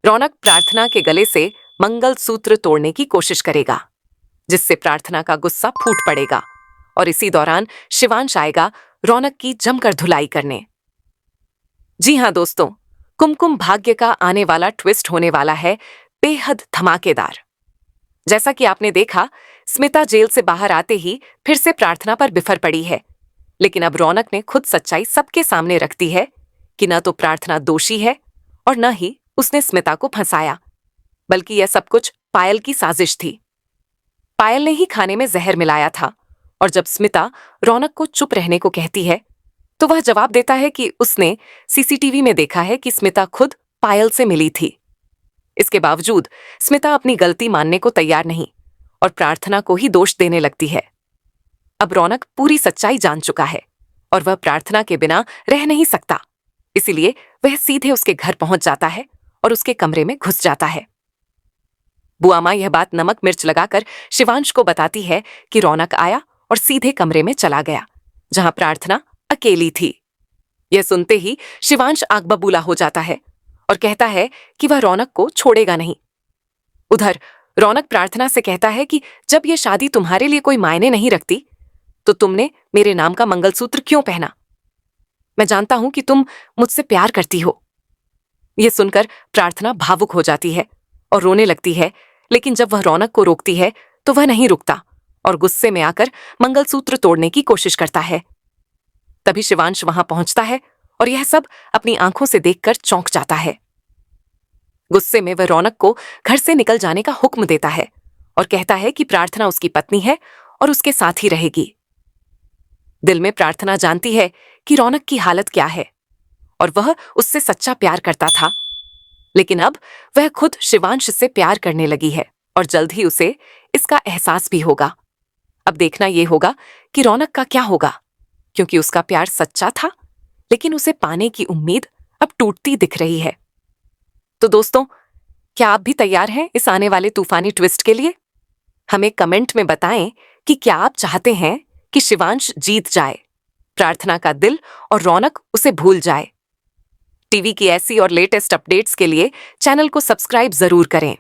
रौनक प्रार्थना के गले से मंगलसूत्र तोड़ने की कोशिश करेगा, जिससे प्रार्थना का गुस्सा फूट पड़ेगा और इसी दौरान शिवांश आएगा रौनक की जमकर धुलाई करने। जी हां दोस्तों, कुमकुम भाग्य का आने वाला ट्विस्ट होने वाला है बेहद धमाकेदार। जैसा कि आपने देखा, स्मिता जेल से बाहर आते ही फिर से प्रार्थना पर बिफर पड़ी है, लेकिन अब रौनक ने खुद सच्चाई सबके सामने रख दी है कि न तो प्रार्थना दोषी है और न ही उसने स्मिता को फंसाया, बल्कि यह सब कुछ पायल की साजिश थी। पायल ने ही खाने में जहर मिलाया था और जब स्मिता रौनक को चुप रहने को कहती है तो वह जवाब देता है कि उसने सीसीटीवी में देखा है कि स्मिता खुद पायल से मिली थी। इसके बावजूद स्मिता अपनी गलती मानने को तैयार नहीं और प्रार्थना को ही दोष देने लगती है। अब रौनक पूरी सच्चाई जान चुका है और वह प्रार्थना के बिना रह नहीं सकता, इसीलिए वह सीधे उसके घर पहुंच जाता है और उसके कमरे में घुस जाता है। बुआ माँ यह बात नमक मिर्च लगाकर शिवांश को बताती है कि रौनक आया और सीधे कमरे में चला गया जहां प्रार्थना अकेली थी। यह सुनते ही शिवांश आग बबूला हो जाता है और कहता है कि वह रौनक को छोड़ेगा नहीं। उधर रौनक प्रार्थना से कहता है कि जब यह शादी तुम्हारे लिए कोई मायने नहीं रखती तो तुमने मेरे नाम का मंगलसूत्र क्यों पहना? मैं जानता हूं कि तुम मुझसे प्यार करती हो। यह सुनकर प्रार्थना भावुक हो जाती है और रोने लगती है, लेकिन जब वह रौनक को रोकती है तो वह नहीं रुकता और गुस्से में आकर मंगलसूत्र तोड़ने की कोशिश करता है। तभी शिवांश वहां पहुंचता है और यह सब अपनी आंखों से देखकर चौंक जाता है। गुस्से में वह रौनक को घर से निकल जाने का हुक्म देता है और कहता है कि प्रार्थना उसकी पत्नी है और उसके साथ ही रहेगी। दिल में प्रार्थना जानती है कि रौनक की हालत क्या है और वह उससे सच्चा प्यार करता था, लेकिन अब वह खुद शिवांश से प्यार करने लगी है और जल्द ही उसे इसका एहसास भी होगा। अब देखना यह होगा कि रौनक का क्या होगा, क्योंकि उसका प्यार सच्चा था, लेकिन उसे पाने की उम्मीद अब टूटती दिख रही है। तो दोस्तों, क्या आप भी तैयार हैं इस आने वाले तूफानी ट्विस्ट के लिए? हमें कमेंट में बताएं कि क्या आप चाहते हैं कि शिवांश जीत जाए, प्रार्थना का दिल और रौनक उसे भूल जाए। टीवी की ऐसी और लेटेस्ट अपडेट्स के लिए चैनल को सब्सक्राइब जरूर करें।